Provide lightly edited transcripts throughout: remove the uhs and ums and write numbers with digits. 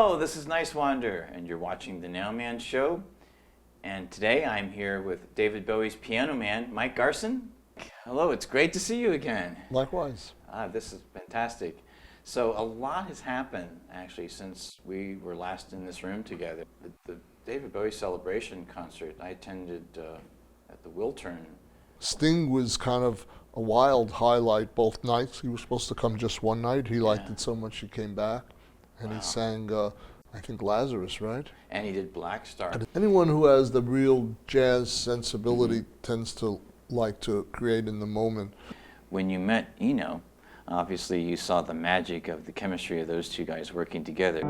Hello, this is Nice Wander, and you're watching the Nowman Show. And today I'm here with David Bowie's piano man, Mike Garson. Hello, it's great to see you again. Likewise. This is fantastic. So a lot has happened, actually, since we were last in this room together. The David Bowie celebration concert I attended at the Wiltern. Sting was kind of a wild highlight both nights. He was supposed to come just one night. He liked it so much he came back. And he sang, I think, Lazarus, right? And he did Black Star. Anyone who has the real jazz sensibility tends to like to create in the moment. When you met Eno, obviously you saw the magic of the chemistry of those two guys working together.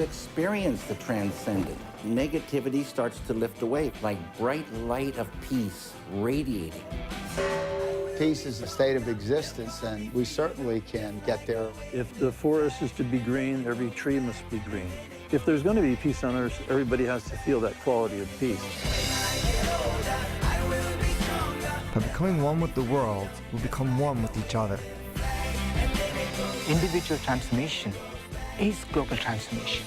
Experience the transcendent. Negativity starts to lift away like bright light of peace radiating. Peace is a state of existence, and we certainly can get there. If the forest is to be green, every tree must be green. If there's going to be peace on earth, everybody has to feel that quality of peace. By becoming one with the world, we become one with each other. Individual transformation is global transformation.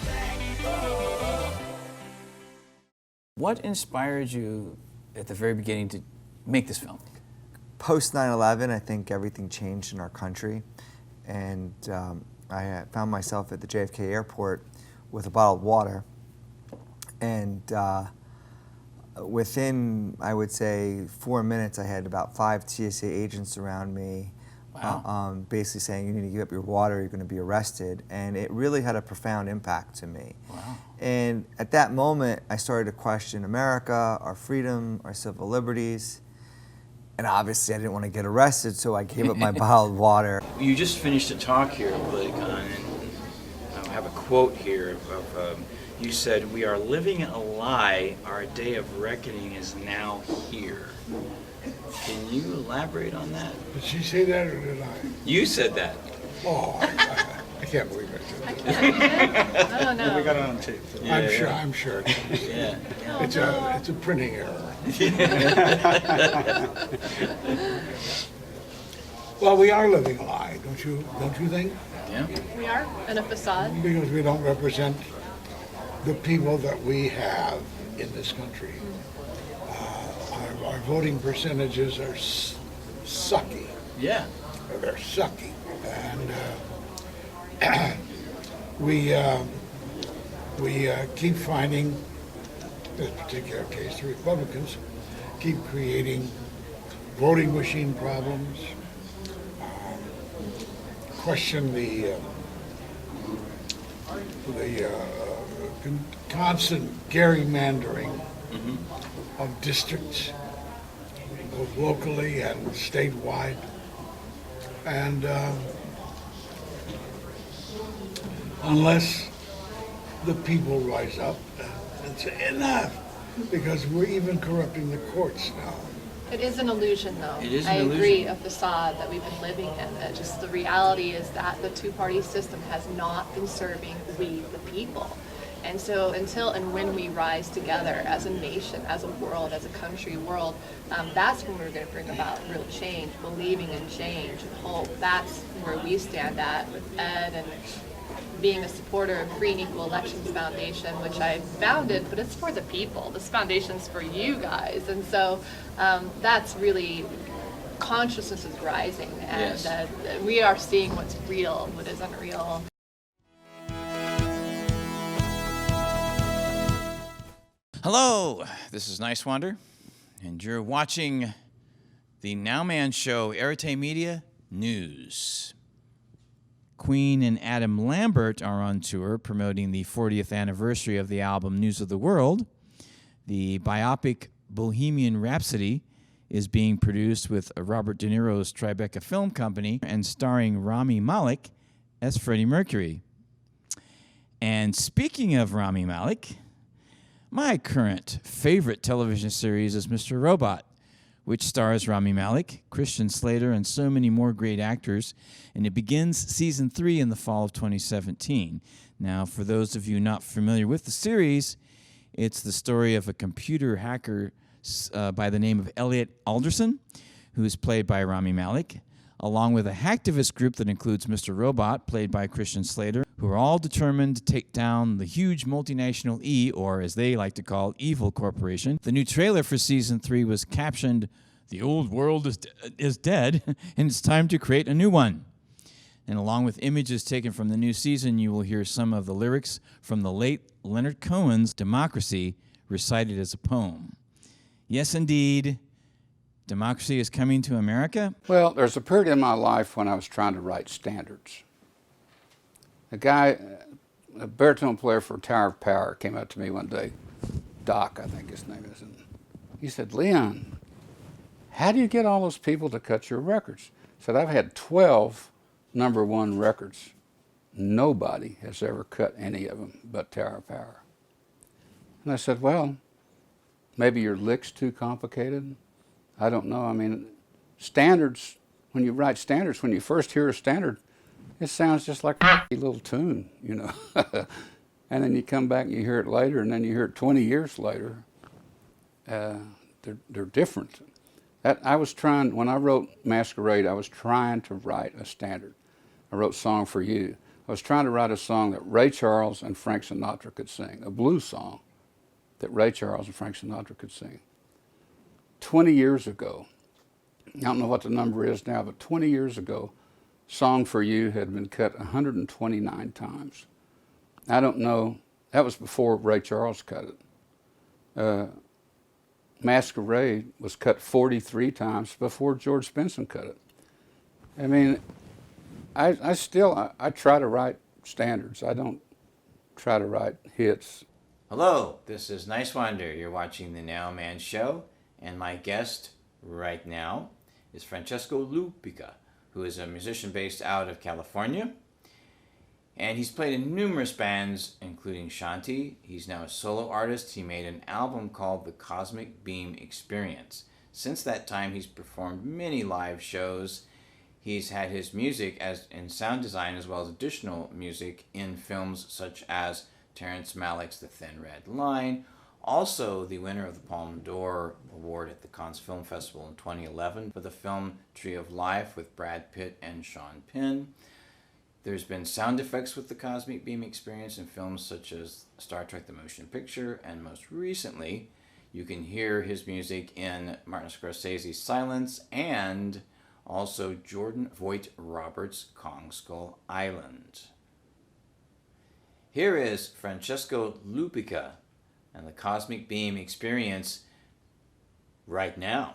What inspired you at the very beginning to make this film? Post 9/11, I think everything changed in our country, and I found myself at the JFK airport with a bottle of water, and within, I would say, 4 minutes, I had about 5 TSA agents around me. Wow. Basically saying, you need to give up your water, you're going to be arrested. And it really had a profound impact to me. Wow. And at that moment, I started to question America, our freedom, our civil liberties. And obviously, I didn't want to get arrested, so I gave up my bottled water. You just finished a talk here, Politicon, and I have a quote here of you said, "We are living a lie. Our day of reckoning is now here." Can you elaborate on that? Did she say that or did I? You said that. Oh, I can't believe I said that. I don't know. We got it on tape. So. Yeah, I'm sure. Yeah. It's a printing error. Well, we are living a lie, don't you think? Yeah. We are in a facade. Because we don't represent the people that we have in this country. Our voting percentages are sucky. Yeah. They're sucky. And we keep finding, in this particular case, the Republicans keep creating voting machine problems, question the constant gerrymandering of districts, both locally and statewide. And unless the people rise up and say enough, because we're even corrupting the courts now. It is an illusion, though. It is an I illusion. agree, a facade that we've been living in. Just the reality is that the two-party system has not been serving we, the people. And so until and when we rise together as a nation, as a world, as a country world, that's when we're going to bring about real change, believing in change and hope. That's where we stand at with Ed and being a supporter of Free and Equal Elections Foundation, which I founded, but it's for the people. This foundation's for you guys. And so that's really, consciousness is rising, and Yes. We are seeing what's real, what isn't real. Hello, this is Nice Wander, and you're watching the Nowman Show, Arete Media News. Queen and Adam Lambert are on tour promoting the 40th anniversary of the album News of the World. The biopic Bohemian Rhapsody is being produced with Robert De Niro's Tribeca Film Company and starring Rami Malek as Freddie Mercury. And speaking of Rami Malek, my current favorite television series is Mr. Robot, which stars Rami Malek, Christian Slater, and so many more great actors. And it begins season 3 in the fall of 2017. Now, for those of you not familiar with the series, it's the story of a computer hacker by the name of Elliot Alderson, who is played by Rami Malek, along with a hacktivist group that includes Mr. Robot, played by Christian Slater, who are all determined to take down the huge multinational E, or as they like to call, Evil Corporation. The new trailer for Season 3 was captioned, "The old world is dead, and it's time to create a new one." And along with images taken from the new season, you will hear some of the lyrics from the late Leonard Cohen's Democracy recited as a poem. Yes, indeed, democracy is coming to America. Well, there's a period in my life when I was trying to write standards. A guy, a baritone player for Tower of Power, came up to me one day, Doc, I think his name is, and he said, "Leon, how do you get all those people to cut your records?" I said, "I've had 12 #1 records. Nobody has ever cut any of them but Tower of Power." And I said, "Well, maybe your lick's too complicated. I don't know. I mean, standards, when you write standards, when you first hear a standard, it sounds just like a little tune, you know." And then you come back and you hear it later, and then you hear it 20 years later. They're different. I was trying, when I wrote Masquerade, I was trying to write a standard. I wrote Song for You. I was trying to write a song that Ray Charles and Frank Sinatra could sing, a blues song that Ray Charles and Frank Sinatra could sing. 20 years ago, I don't know what the number is now, but 20 years ago, Song for You had been cut 129 times. I don't know, that was before Ray Charles cut it. Masquerade was cut 43 times before George Benson cut it. I mean, I try to write standards. I don't try to write hits. Hello, this is Nice Wonder. You're watching the Nowman Show, and my guest right now is Francesco Lupica, who is a musician based out of California. And he's played in numerous bands, including Shanti. He's now a solo artist. He made an album called The Cosmic Beam Experience. Since that time, he's performed many live shows. He's had his music as in sound design as well as additional music in films such as Terrence Malick's The Thin Red Line, also the winner of the Palme d'Or Award at the Cannes Film Festival in 2011 for the film Tree of Life with Brad Pitt and Sean Penn. There's been sound effects with the Cosmic Beam Experience in films such as Star Trek The Motion Picture, and most recently, you can hear his music in Martin Scorsese's Silence and also Jordan Voight Roberts' Kong Skull Island. Here is Francesco Lupica and the Cosmic Beam Experience right now.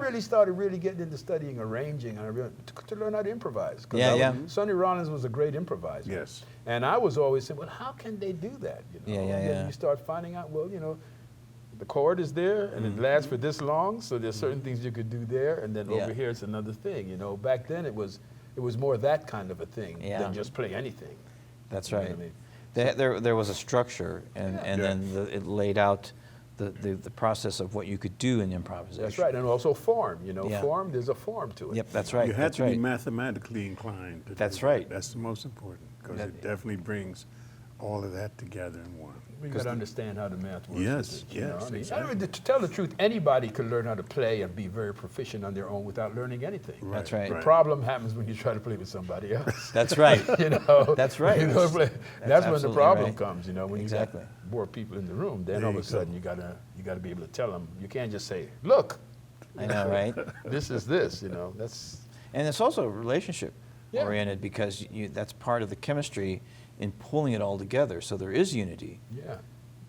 really started getting into studying arranging and to learn how to improvise. Yeah. Sonny Rollins was a great improviser. Yes. And I was always saying, well, how can they do that? You know? Yeah. And then you start finding out, well, you know, the chord is there and it lasts for this long, so there's certain things you could do there, and then over here it's another thing. You know, back then it was more that kind of a thing than just play anything. That's You know right. what I mean? There was a structure, and then it laid out the process of what you could do in improvisation. That's right, and also form. You know, form. There's a form to it. Yep, that's right. You have to be mathematically inclined. That's right. That's the most important, because it definitely brings all of that together in one. You got to understand how the math works. Yes, you know? I mean, exactly. to tell the truth, anybody could learn how to play and be very proficient on their own without learning anything. Right, That's right. The problem happens when you try to play with somebody else. That's right. You know, That's right. You know, that's when the absolutely problem right. comes. You know, when you got more people in the room, then all of a sudden you gotta be able to tell them. You can't just say, "Look." I know, right? This is this. You know, that's. And it's also relationship oriented, because that's part of the chemistry in pulling it all together. So there is unity. Yeah.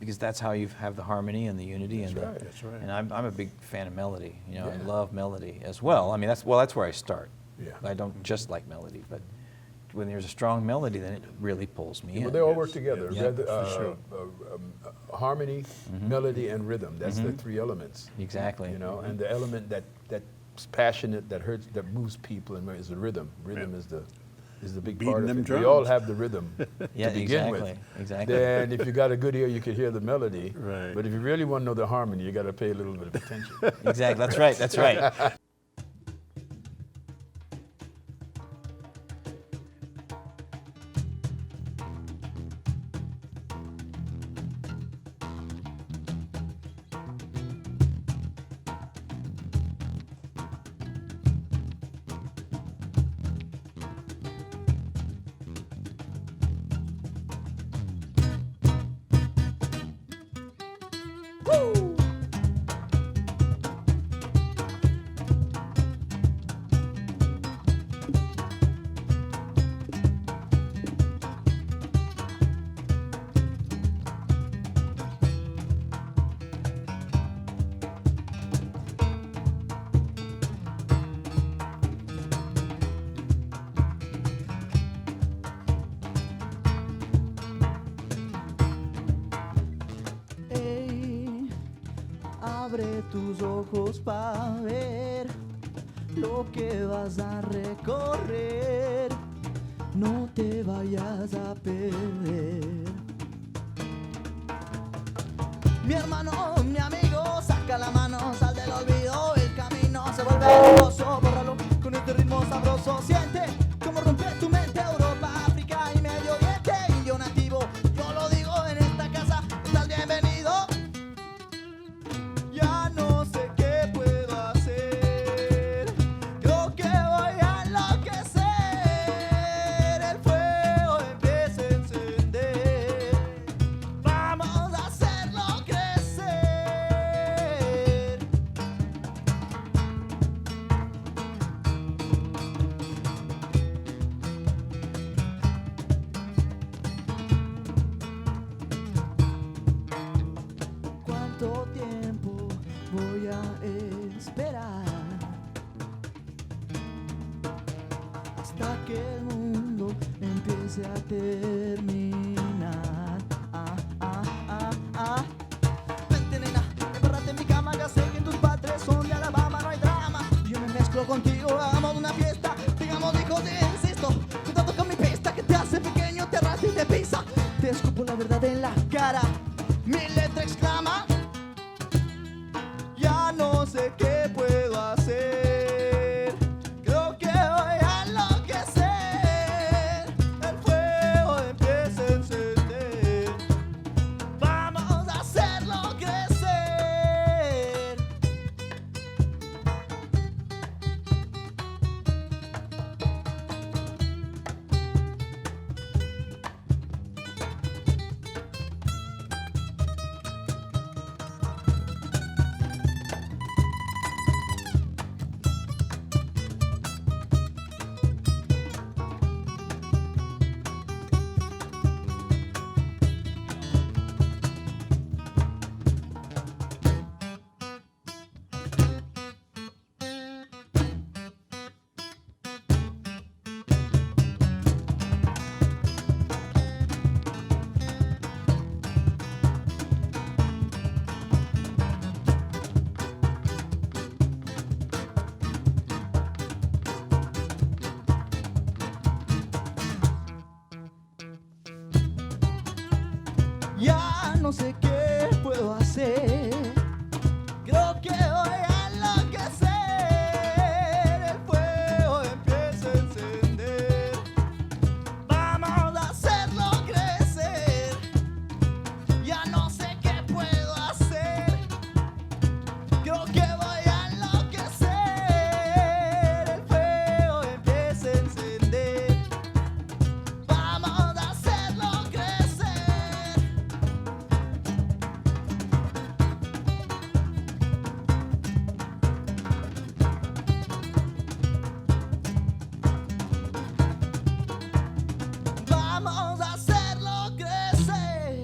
Because that's how you have the harmony and the unity. That's and right. That's right. And I'm a big fan of melody. You know, I love melody as well. I mean, that's where I start. Yeah. I don't just like melody, but when there's a strong melody, then it really pulls me in. Well, they all work together. Yeah, for sure. Harmony, melody, and rhythm. That's the three elements. Exactly. You know, and the element that's passionate, that hurts, that moves people, and is the rhythm. Rhythm is the big Beating part of them it. drums. We all have the rhythm Yeah, to begin exactly. with. Exactly. Then if you got a good ear, you can hear the melody. Right. But if you really want to know the harmony, you got to pay a little bit of attention. Exactly. That's right. That's right. Abre tus ojos para ver lo que vas a recorrer. No te vayas a perder. Mi hermano, mi amigo, saca la mano, sal del olvido. El camino se vuelve hermoso, bórralo con este ritmo sabroso. Siente como rompe tu mente. Europa, África y Medio Oriente. Indio nativo, yo lo digo en esta casa, estás bienvenido. Ya no sé qué puedo hacer, creo que voy a enloquecer. El fuego empieza a encender, vamos a hacerlo crecer. ¿Cuánto tiempo voy a esperar hasta que el mundo empiece a terminar? Vente, nena, embárrate en mi cama, ya sé que tus padres son de Alabama, no hay drama. Yo me mezclo contigo, hagamos una fiesta, digamos hijos de insisto. Cuidado con mi pista que te hace pequeño, te arrastra y te pisa. Te escupo la verdad en la cara, mi letra exclama. Ya no sé qué puedo hacer, creo que voy a enloquecer. El fuego empieza a encender, vamos a hacerlo crecer. Ya no sé qué puedo hacer. Creo que voy a enloquecer. El fuego empieza a encender. Vamos a hacerlo crecer. Ya no sé qué puedo hacer. Creo que voy a enloquecer. El fuego empieza a encender. Vamos a hacerlo crecer. Vamos a hacerlo crecer.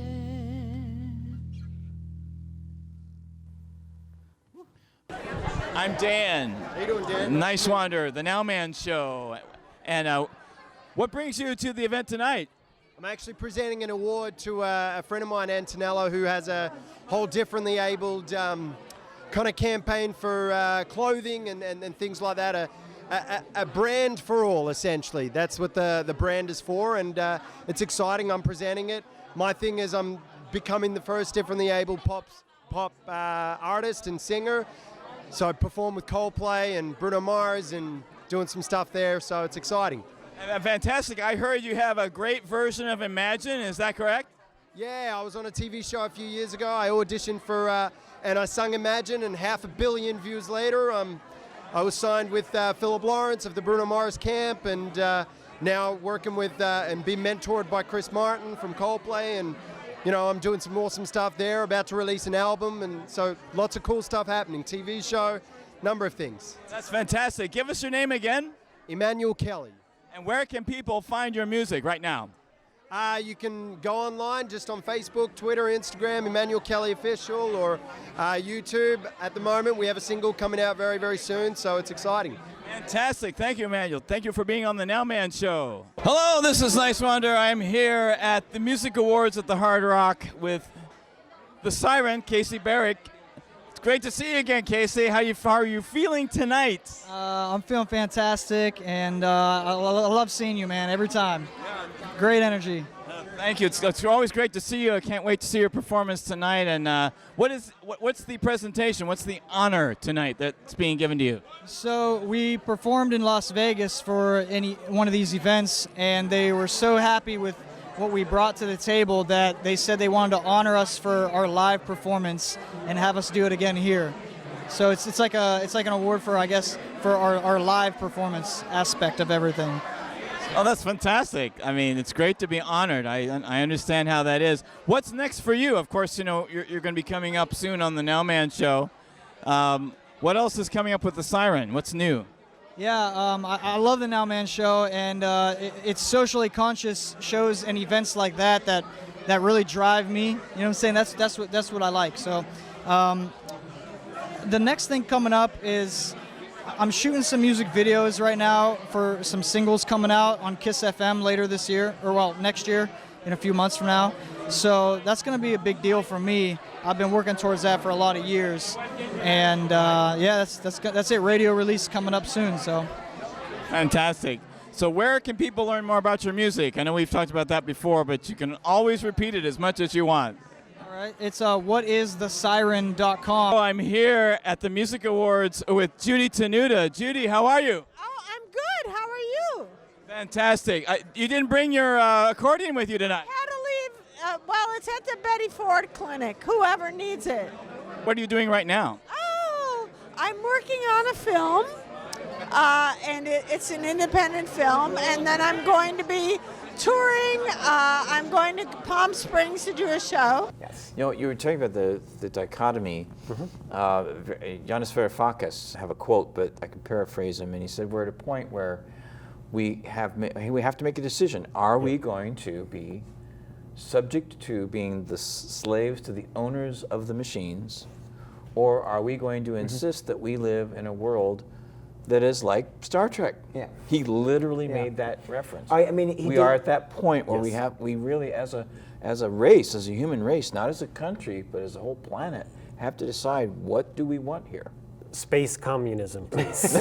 I'm Dan. How you doing, Dan? Nice Wander, the Nowman Show. And what brings you to the event tonight? I'm actually presenting an award to a friend of mine, Antonello, who has a whole differently abled kind of campaign for clothing and things like that. A brand for all, essentially. That's what the brand is for, and it's exciting. I'm presenting it. My thing is I'm becoming the first differently abled pop artist and singer. So I perform with Coldplay and Bruno Mars and doing some stuff there, so it's exciting. Fantastic. I heard you have a great version of Imagine. Is that correct? Yeah, I was on a TV show a few years ago. I auditioned for, and I sung Imagine, and 500 million views later, I was signed with Philip Lawrence of the Bruno Mars camp, and now working with and being mentored by Chris Martin from Coldplay, and you know, I'm doing some awesome stuff there, about to release an album, and so lots of cool stuff happening. TV show, number of things. That's fantastic. Give us your name again. Emmanuel Kelly. And where can people find your music right now? You can go online just on Facebook, Twitter, Instagram, Emmanuel Kelly Official, or YouTube. At the moment, we have a single coming out very, very soon, so it's exciting. Fantastic. Thank you, Emmanuel. Thank you for being on the Nowman Show. Hello, this is Nice Wonder. I'm here at the Music Awards at the Hard Rock with the Siren, Kaisi Berick. It's great to see you again, Kaisi. How are you feeling tonight? I'm feeling fantastic, and I love seeing you, man, every time. Great energy. Thank you. It's always great to see you. I can't wait to see your performance tonight. And what's the presentation? What's the honor tonight that's being given to you? So we performed in Las Vegas for one of these events, and they were so happy with what we brought to the table that they said they wanted to honor us for our live performance and have us do it again here. So it's like an award for, I guess, for our live performance aspect of everything. Oh, that's fantastic. I mean, it's great to be honored. I understand how that is. What's next for you? Of course, you know, you're going to be coming up soon on the Nowman Show. What else is coming up with the Siren? What's new? Yeah, I love the Nowman Show, and it's socially conscious shows and events like that really drive me. You know what I'm saying? That's what I like. So the next thing coming up is I'm shooting some music videos right now for some singles coming out on Kiss FM later this year, or well, next year, in a few months from now. So that's going to be a big deal for me. I've been working towards that for a lot of years, and yeah, that's it. Radio release coming up soon. So fantastic. So where can people learn more about your music? I know we've talked about that before, but you can always repeat it as much as you want. All right, it's whatisthesiren.com. I'm here at the Music Awards with Judy Tenuta. Judy, how are you? Oh, I'm good. How are you? Fantastic. You didn't bring your accordion with you tonight. Had to leave. Well, it's at the Betty Ford Clinic. Whoever needs it. What are you doing right now? Oh, I'm working on a film, and it's an independent film, and then I'm going to be touring. I'm going to Palm Springs to do a show. Yes. You know, you were talking about the dichotomy. Yanis Varoufakis have a quote, but I can paraphrase him, and he said, we're at a point where we have to make a decision. Are we going to be subject to being the slaves to the owners of the machines, or are we going to insist that we live in a world that is like Star Trek? Yeah. He literally made that reference. I mean, we are at that point where we really, as a race, as a human race, not as a country, but as a whole planet, have to decide, what do we want here? Space communism, please.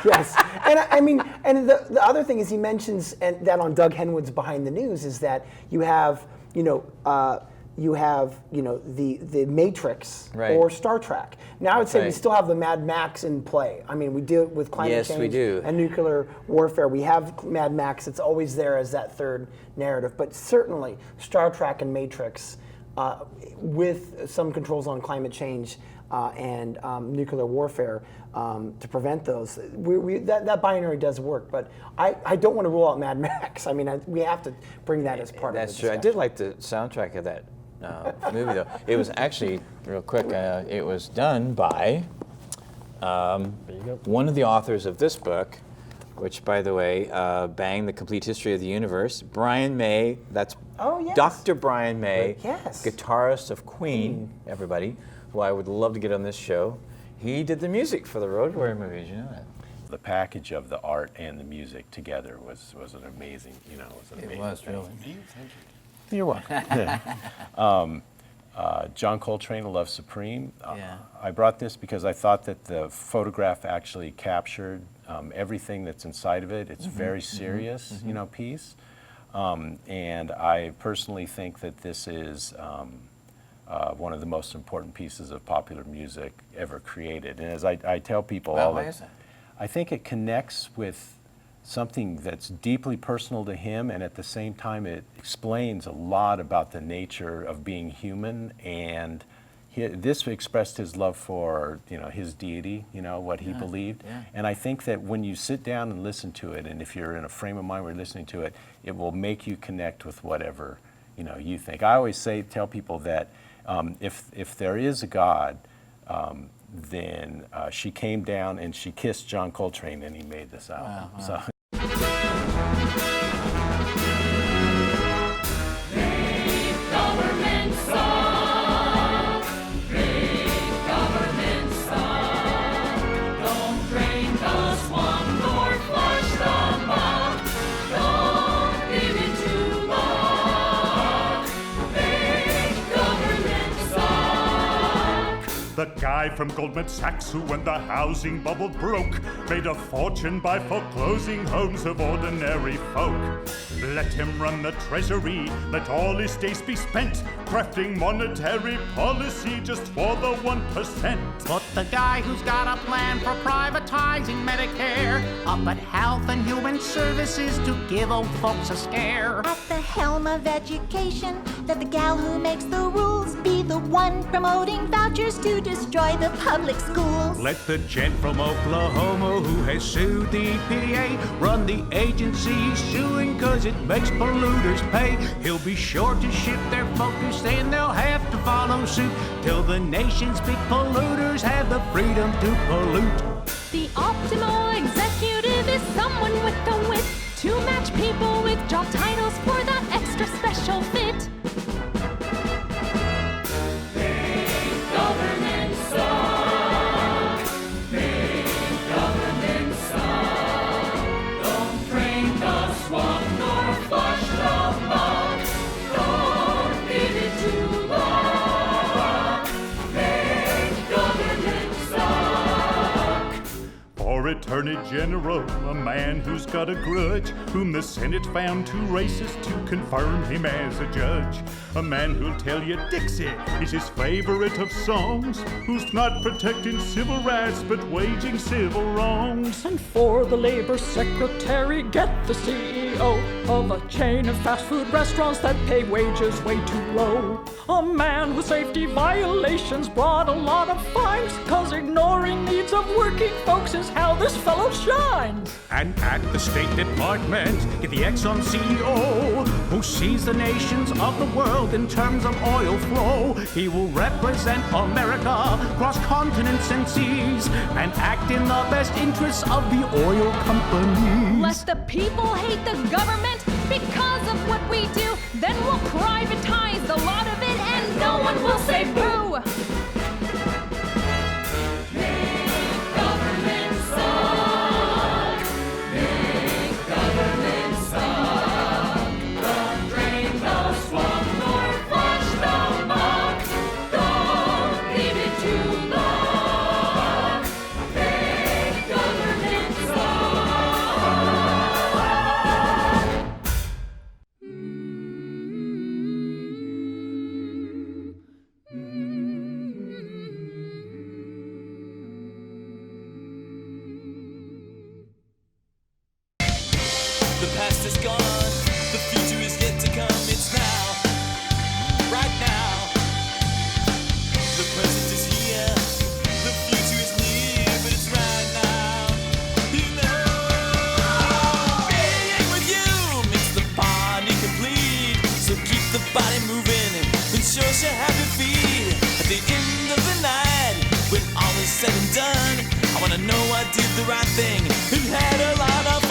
Yes, and I mean, and the other thing is he mentions, and that on Doug Henwood's Behind the News, is that you have, you know, you have, the Matrix Right. or Star Trek. Now I would say we Right. still have the Mad Max in play. I mean, we deal with climate Yes, we change do. and nuclear warfare. We have Mad Max. It's always there as that third narrative. But certainly Star Trek and Matrix, with some controls on climate change and nuclear warfare to prevent those, that binary does work. But I don't want to rule out Mad Max. I mean, we have to bring that as part of That's the true. I discussion. did like the soundtrack of that movie, though. It was actually, real quick, it was done by one of the authors of this book, which, by the way, Bang, The Complete History of the Universe, Brian May, that's Dr. Brian May, guitarist of Queen, everybody, who I would love to get on this show. He did the music for the Road Warrior movies, you know that? The package of the art and the music together was an amazing, It was, really. You're welcome. John Coltrane, Love Supreme. I brought this because I thought that the photograph actually captured everything that's inside of it. It's very serious, piece. And I personally think that this is one of the most important pieces of popular music ever created. And as I tell people, Why is that? I think it connects with something that's deeply personal to him, and at the same time it explains a lot about the nature of being human. And this expressed his love for his deity, what he believed. And I think that when you sit down and listen to it, and if you're in a frame of mind where you're listening to it, it will make you connect with whatever you think. I always tell people that if there is a God, then she came down and she kissed John Coltrane and he made this album. Wow. So. The guy from Goldman Sachs who, when the housing bubble broke, made a fortune by foreclosing homes of ordinary folk. Let him run the treasury, let all his days be spent crafting monetary policy just for the 1%. Put the guy who's got a plan for privatizing Medicare up at Health and Human Services to give old folks a scare. At the helm of education, let the gal who makes the rules be the one promoting vouchers to destroy the public schools. Let the gent from Oklahoma who has sued the EPA run the agency he's suing cause it makes polluters pay. He'll be sure to shift their focus and they'll have to follow suit till the nation's big polluters have the freedom to pollute. The optimal executive is someone with the wit to match people with job titles for that extra special fit. Attorney General, a man who's got a grudge, whom the Senate found too racist to confirm him as a judge. A man who'll tell you Dixie is his favorite of songs, who's not protecting civil rights but waging civil wrongs. And for the labor secretary, get the CEO of a chain of fast food restaurants that pay wages way too low. A man with safety violations brought a lot of fines, cause ignoring needs of working folks is how this fellow shines. And at the State Department, get the Exxon CEO, who sees the nations of the world in terms of oil flow. He will represent America across continents and seas and act in the best interests of the oil companies. Let the people hate the government because of what we do, then we'll privatize the lot of it and no one will say boo. past is gone, the future is yet to come. It's now, right now. The present is here, the future is near, but it's right now. You know, being with you makes the party complete. So keep the body moving and show us your happy feet. At the end of the night, when all is said and done, I wanna know I did the right thing and had a lot of